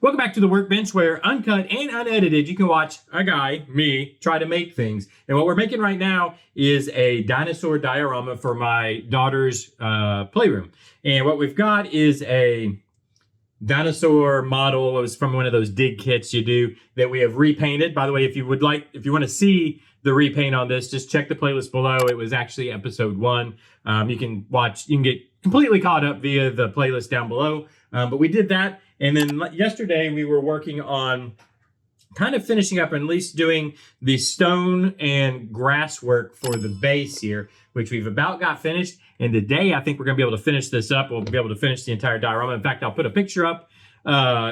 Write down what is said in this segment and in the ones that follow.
Welcome back to the Workbench, where uncut and unedited, you can watch a guy, me, try to make things. And what we're making right now is a dinosaur diorama for my daughter's playroom. And what we've got is a dinosaur model. It was from one of those dig kits you do that we have repainted. By the way, if you want to see the repaint on this, just check the playlist below. It was actually episode 1. You can get completely caught up via the playlist down below. But we did that. And then yesterday we were working on kind of finishing up, or at least doing the stone and grass work for the base here, which we've about got finished. And today I think we're going to be able to finish this up. We'll be able to finish the entire diorama. In fact, I'll put a picture up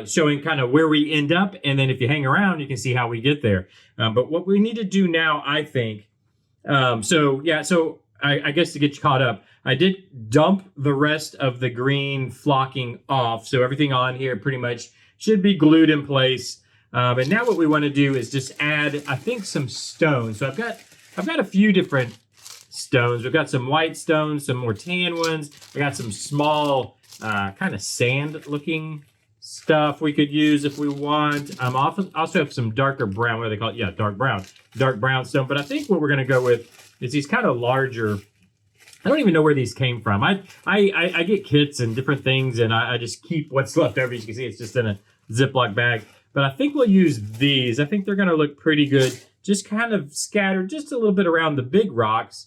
showing kind of where we end up. And then if you hang around, you can see how we get there. But what we need to do now, I think, I guess to get you caught up, I did dump the rest of the green flocking off. So everything on here pretty much should be glued in place. And now what we want to do is just add, I think, some stones. So I've got a few different stones. We've got some white stones, some more tan ones. I got some small kind of sand looking stuff we could use if we want. Also have some darker brown, what do they call it? Yeah, dark brown stone. But I think what we're going to go with is these kind of larger. I don't even know where these came from. I get kits and different things, and I just keep what's left over. As you can see, it's just in a Ziploc bag. But I think we'll use these. I think they're going to look pretty good. Just kind of scattered just a little bit around the big rocks,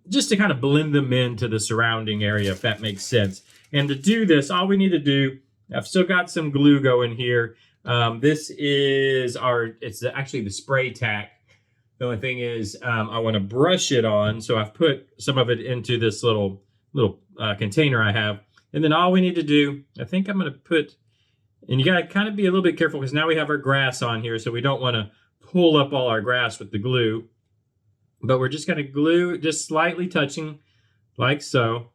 just to kind of blend them into the surrounding area, if that makes sense. And to do this, all we need to do, I've still got some glue going here. This is it's actually the spray tack. The only thing is I want to brush it on, so I've put some of it into this little container I have. And then all we need to do, I think I'm going to put, and you got to kind of be a little bit careful because now we have our grass on here, so we don't want to pull up all our grass with the glue. But we're just going to glue, just slightly touching, like so.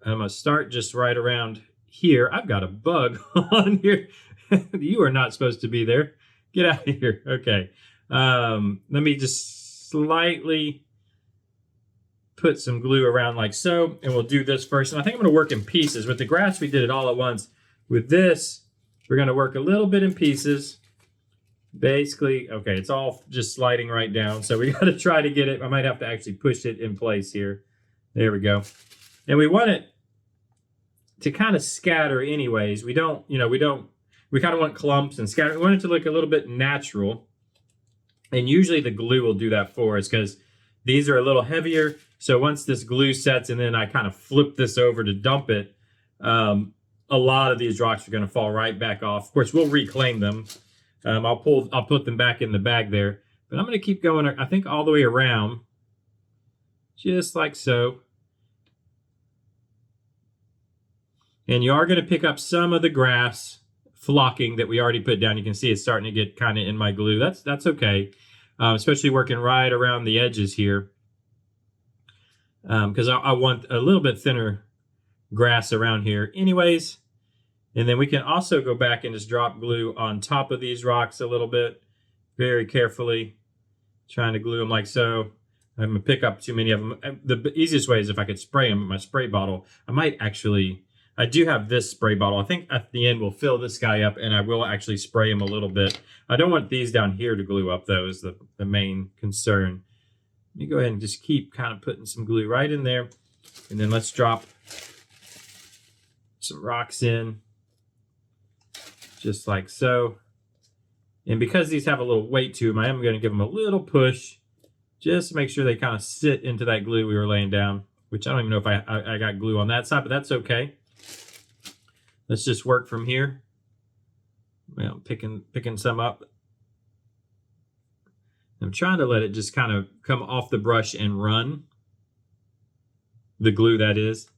I'm going to start just right around here. I've got a bug on here. You are not supposed to be there. Get out of here. Okay. Let me just slightly put some glue around like so, and we'll do this first. And I think I'm going to work in pieces. With the grass, we did it all at once. With this, we're going to work a little bit in pieces. Basically, okay, it's all just sliding right down. So we got to try to get it. I might have to actually push it in place here. There we go. And we want it to kind of scatter anyways. We kind of want clumps and scatter. We want it to look a little bit natural. And usually the glue will do that for us because these are a little heavier. So once this glue sets and then I kind of flip this over to dump it, a lot of these rocks are going to fall right back off. Of course, we'll reclaim them. I'll put them back in the bag there. But I'm going to keep going, I think, all the way around. Just like so. And you are going to pick up some of the grass flocking that we already put down. You can see it's starting to get kind of in my glue. That's okay, especially working right around the edges here, because I want a little bit thinner grass around here anyways. And then we can also go back and just drop glue on top of these rocks a little bit, very carefully, trying to glue them like so. I'm gonna pick up too many of them. The easiest way is if I could spray them with my spray bottle. I do have this spray bottle. I think at the end we'll fill this guy up and I will actually spray him a little bit. I don't want these down here to glue up though, is the main concern. Let me go ahead and just keep kind of putting some glue right in there. And then let's drop some rocks in, just like so. And because these have a little weight to them, I am going to give them a little push, just to make sure they kind of sit into that glue we were laying down, which I don't even know if I got glue on that side, but that's okay. Let's just work from here. Well, picking some up. I'm trying to let it just kind of come off the brush and run. The glue, that is.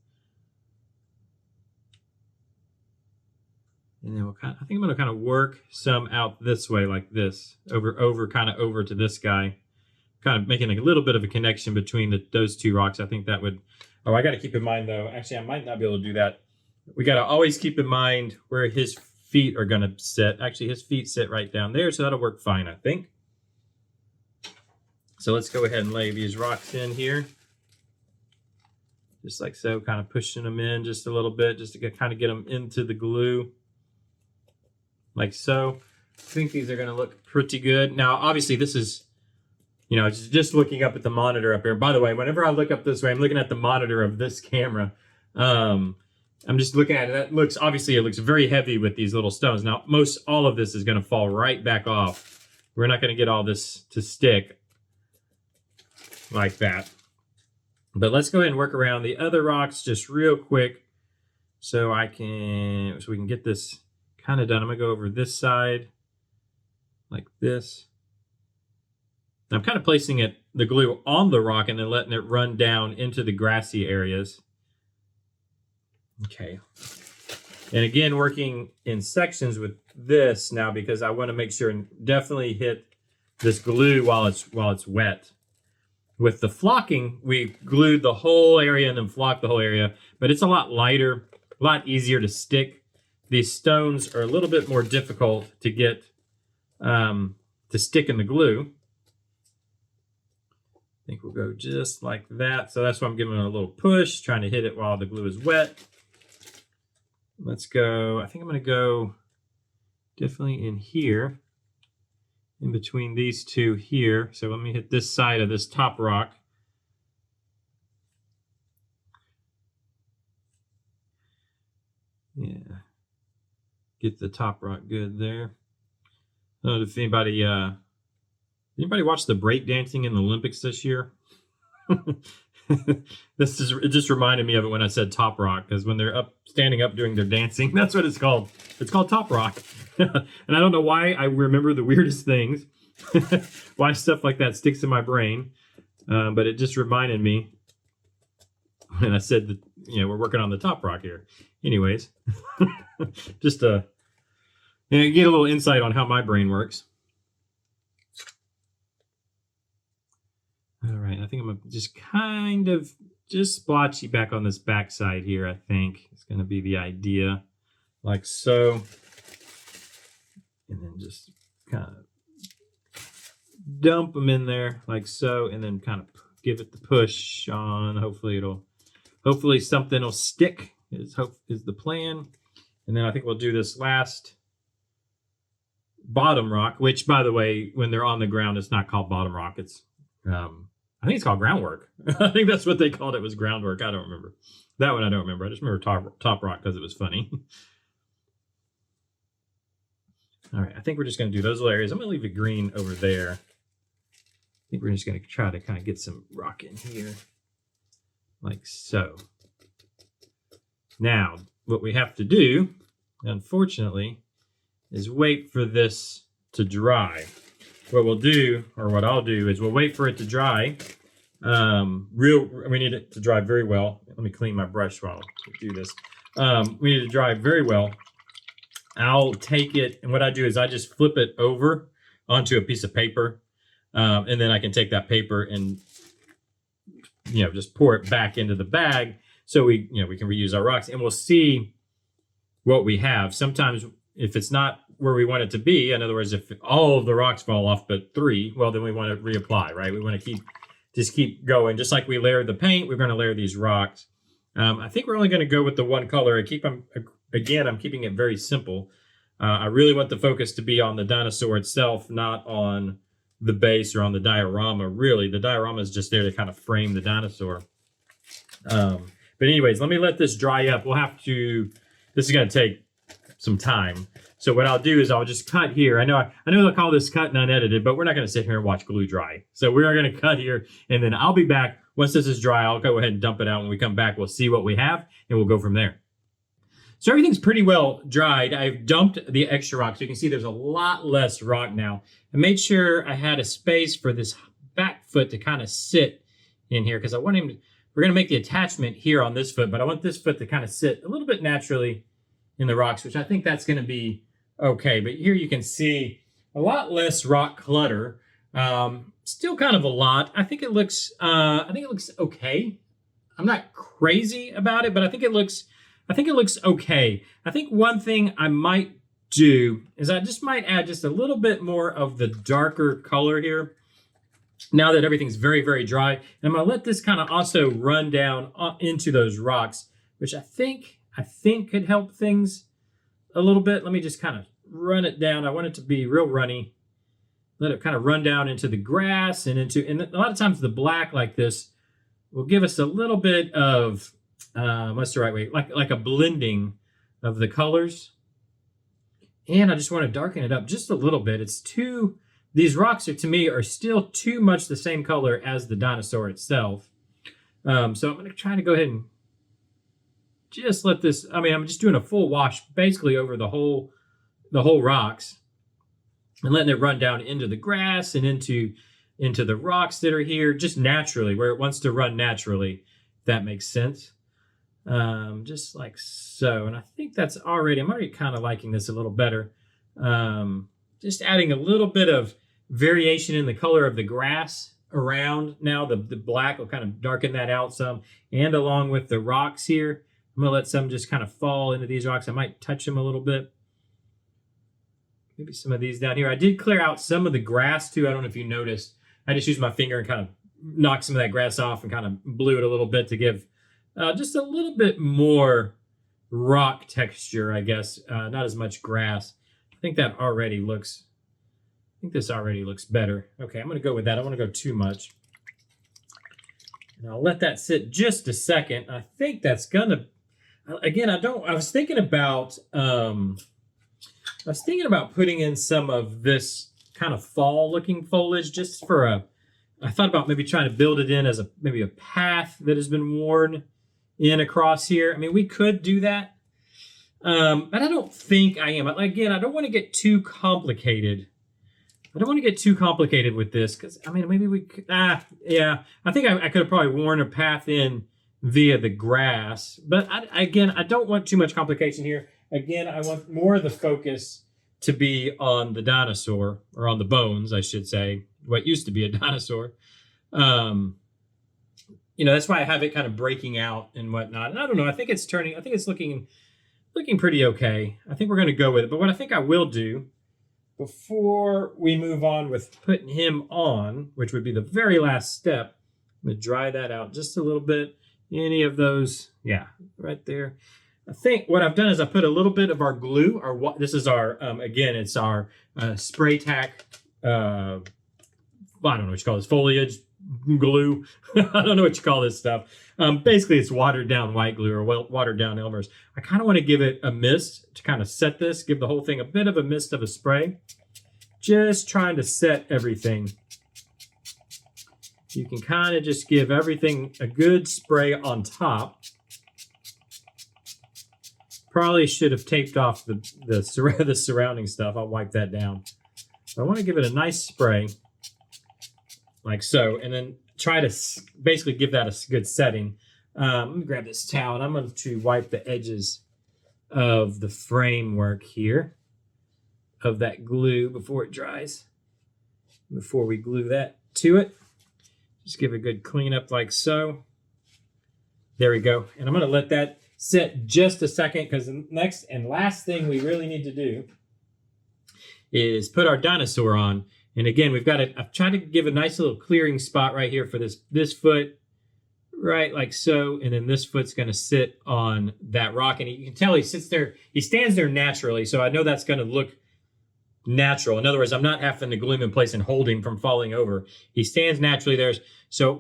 And then I think I'm going to kind of work some out this way, like this, kind of over to this guy, kind of making a little bit of a connection between those two rocks. I think that would. Oh, I got to keep in mind though. Actually, I might not be able to do that. We got to always keep in mind where his feet are going to sit. Actually, his feet sit right down there, so that'll work fine, I think. So let's go ahead and lay these rocks in here. Just like so, kind of pushing them in just a little bit, just to kind of get them into the glue. like so. I think these are going to look pretty good. Now, obviously, this is, you know, just looking up at the monitor up here. By the way, whenever I look up this way, I'm looking at the monitor of this camera. I'm just looking at it. That looks, obviously, it looks very heavy with these little stones. Now, all of this is going to fall right back off. We're not going to get all this to stick like that. But let's go ahead and work around the other rocks just real quick so we can get this kind of done. I'm going to go over this side like this. I'm kind of placing the glue on the rock and then letting it run down into the grassy areas. Okay. And again, working in sections with this now because I want to make sure and definitely hit this glue while it's wet. With the flocking, we glued the whole area and then flocked the whole area, but it's a lot lighter, a lot easier to stick. These stones are a little bit more difficult to get to stick in the glue. I think we'll go just like that. So that's why I'm giving it a little push, trying to hit it while the glue is wet. Let's go, I think I'm gonna go definitely in here, in between these two here. So let me hit this side of this top rock. Yeah, get the top rock good there. I don't know if anybody watch the breakdancing in the Olympics this year? It just reminded me of it when I said top rock, because when they're standing up doing their dancing, that's what it's called. It's called top rock. And I don't know why I remember the weirdest things, why stuff like that sticks in my brain. But it just reminded me when I said that, you know, we're working on the top rock here. Anyways, just to get a little insight on how my brain works. All right, I think I'm gonna just kind of splotchy back on this back side here. I think it's gonna be the idea, like so. And then just kind of dump them in there like so, and then kind of give it the push on. Hopefully something will stick is the plan. And then I think we'll do this last bottom rock, which, by the way, when they're on the ground, it's not called bottom rock. It's I think it's called groundwork. I think that's what they called it, was groundwork. I don't remember. That one I don't remember. I just remember top rock because it was funny. All right, I think we're just going to do those little areas. I'm going to leave it green over there. I think we're just going to try to kind of get some rock in here, like so. Now, what we have to do, unfortunately, is wait for this to dry. What we'll do, or what I'll do, is we'll wait for it to dry. We need it to dry very well. Let me clean my brush while I do this. We need it to dry very well. I'll take it, and what I do is I just flip it over onto a piece of paper, and then I can take that paper and, you know, just pour it back into the bag so we can reuse our rocks, and we'll see what we have. Sometimes if it's not where we want it to be, in other words, if all of the rocks fall off but 3, well, then we want to reapply, right? We want to keep going. Just like we layer the paint, we're going to layer these rocks. I think we're only going to go with the one color. I'm keeping it very simple. I really want the focus to be on the dinosaur itself, not on the base or on the diorama. Really, the diorama is just there to kind of frame the dinosaur. But anyways, let me let this dry up. This is going to take some time. So what I'll do is I'll just cut here. I know they'll call this cut and unedited, but we're not going to sit here and watch glue dry. So we are going to cut here, and then I'll be back. Once this is dry, I'll go ahead and dump it out. When we come back, we'll see what we have, and we'll go from there. So everything's pretty well dried. I've dumped the extra rock. So you can see there's a lot less rock now. I made sure I had a space for this back foot to kind of sit in here, because we're going to make the attachment here on this foot, but I want this foot to kind of sit a little bit naturally in the rocks, which I think that's going to be okay. But here you can see a lot less rock clutter. Still kind of a lot. I think it looks okay. I'm not crazy about it, but I think it looks okay. I think one thing I might do is I just might add just a little bit more of the darker color here, now that everything's very, very dry. And I'm going to let this kind of also run down into those rocks, which I think could help things a little bit. Let me just kind of run it down. I want it to be real runny. Let it kind of run down into the grass and a lot of times the black like this will give us a little bit of, what's the right way? Like a blending of the colors. And I just want to darken it up just a little bit. These rocks to me are still too much the same color as the dinosaur itself. So I'm going to try to go ahead and just let this, I'm just doing a full wash basically over the whole rocks and letting it run down into the grass and into the rocks that are here just naturally, where it wants to run naturally, if that makes sense. Just like so. And I think I'm already kind of liking this a little better. Just adding a little bit of variation in the color of the grass around now. The black will kind of darken that out some, and along with the rocks here. I'm going to let some just kind of fall into these rocks. I might touch them a little bit. Maybe some of these down here. I did clear out some of the grass too. I don't know if you noticed. I just used my finger and kind of knocked some of that grass off and kind of blew it a little bit to give just a little bit more rock texture, I guess. Not as much grass. I think this already looks better. Okay, I'm going to go with that. I don't want to go too much. And I'll let that sit just a second. I think that's going to, again, I was thinking about putting in some of this kind of fall looking foliage just I thought about maybe trying to build it in as maybe a path that has been worn in across here. We could do that. But I don't think I am. Again, I don't want to get too complicated. With this because, maybe we could, yeah. I think I could have probably worn a path in via the grass. But I don't want too much complication here. Again, I want more of the focus to be on the dinosaur, or on the bones, I should say, what used to be a dinosaur. That's why I have it kind of breaking out and whatnot. And I don't know, I think it's looking pretty okay. I think we're going to go with it. But what I think I will do before we move on with putting him on, which would be the very last step, I'm going to dry that out just a little bit. Any of those, yeah, right there. I think what I've done is I put a little bit of our glue. This is our, again, it's our spray tack, I don't know what you call this, foliage glue. I don't know what you call this stuff. Basically, it's watered down white glue or watered down Elmer's. I kind of want to give it a mist to kind of set this, give the whole thing a bit of a mist of a spray. Just trying to set everything. You can kind of just give everything a good spray on top. Probably should have taped off the surrounding stuff. I'll wipe that down. So I want to give it a nice spray, like so, and then try to basically give that a good setting. Let me grab this towel, and I'm going to wipe the edges of the framework here of that glue before it dries, before we glue that to it. Just give it a good clean up like so. There we go. And I'm going to let that sit just a second, because the next and last thing we really need to do is put our dinosaur on. And again, I've tried to give a nice little clearing spot right here for this foot, right like so. And then this foot's going to sit on that rock. And you can tell he stands there naturally. So I know that's going to look natural. In other words, I'm not having to glue him in place and hold him from falling over. He stands naturally there. So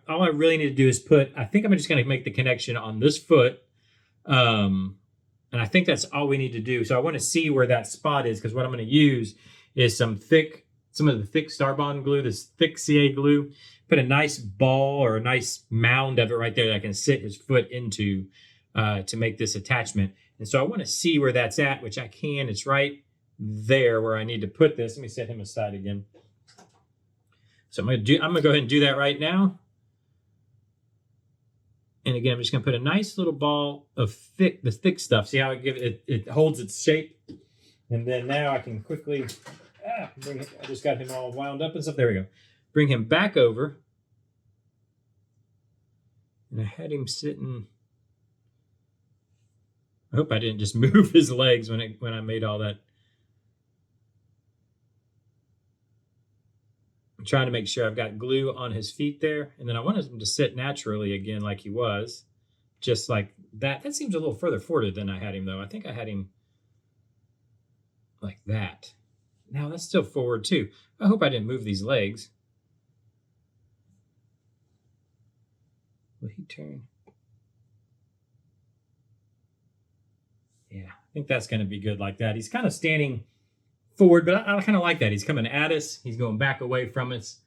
all I really need to do is I think I'm just going to make the connection on this foot. And I think that's all we need to do. So I want to see where that spot is, because what I'm going to use is some of the thick Starbond glue, this thick CA glue. Put a nice ball or a nice mound of it right there that I can sit his foot into to make this attachment. And so I want to see where that's at, which I can. It's right there where I need to put this. Let me set him aside again. So I'm going to go ahead and do that right now. And again, I'm just going to put a nice little ball of the thick stuff. See how it holds its shape? And then now I can quickly I just got him all wound up and stuff. There we go. Bring him back over. And I had him sitting. I hope I didn't just move his legs when I made all that. I'm trying to make sure I've got glue on his feet there. And then I wanted him to sit naturally again like he was. Just like that. That seems a little further forward than I had him, though. I think I had him like that. Now that's still forward too. I hope I didn't move these legs. Will he turn? Yeah, I think that's going to be good like that. He's kind of standing forward, but I kind of like that. He's coming at us. He's going back away from us.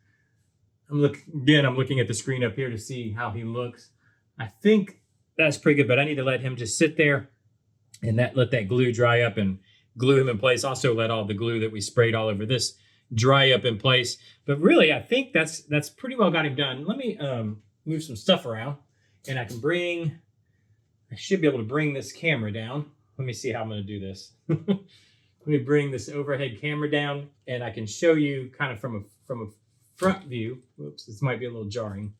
I'm looking at the screen up here to see how he looks. I think that's pretty good, but I need to let him just sit there and let that glue dry up and glue him in place. Also let all the glue that we sprayed all over this dry up in place. But really, I think that's pretty well got him done. Let me move some stuff around, and I should be able to bring this camera down. Let me see how I'm going to do this. Let me bring this overhead camera down, and I can show you kind of from a front view. Whoops, this might be a little jarring.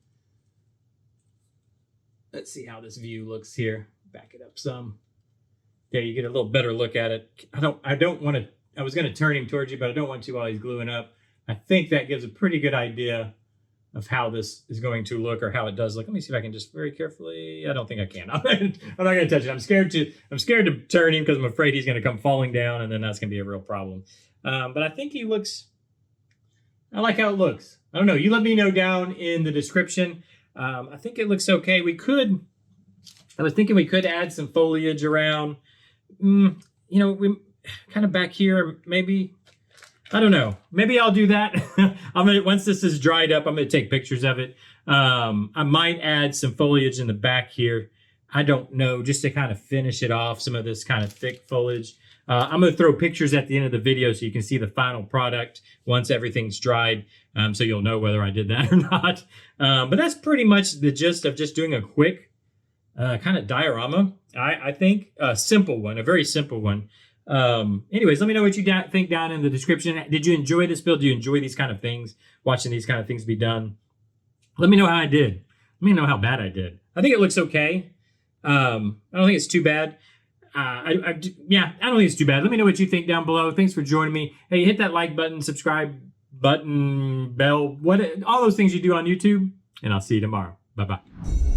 Let's see how this view looks here. Back it up some. There, you get a little better look at it. I don't want to, I was going to turn him towards you, but I don't want to while he's gluing up. I think that gives a pretty good idea of how this is going to look, or how it does look. Let me see if I can just very carefully. I don't think I can. I'm not going to touch it. I'm scared to turn him because I'm afraid he's going to come falling down, and then that's going to be a real problem. But I think he looks, I like how it looks. I don't know. You let me know down in the description. I think it looks okay. I was thinking we could add some foliage around. You know, we kind of back here, maybe. I don't know. Maybe I'll do that. Once this is dried up, I'm gonna take pictures of it. I might add some foliage in the back here. I don't know, just to kind of finish it off, some of this kind of thick foliage. I'm gonna throw pictures at the end of the video so you can see the final product once everything's dried, so you'll know whether I did that or not. But that's pretty much the gist of just doing a quick kind of diorama. I think a simple one, a very simple one. Anyways, let me know what you think down in the description. Did you enjoy this build? Do you enjoy these kind of things, watching these kind of things be done? Let me know how I did. Let me know how bad I did. I think it looks okay. I don't think it's too bad. I don't think it's too bad. Let me know what you think down below. Thanks for joining me. Hey, hit that like button, subscribe button, bell, all those things you do on YouTube, and I'll see you tomorrow. Bye-bye.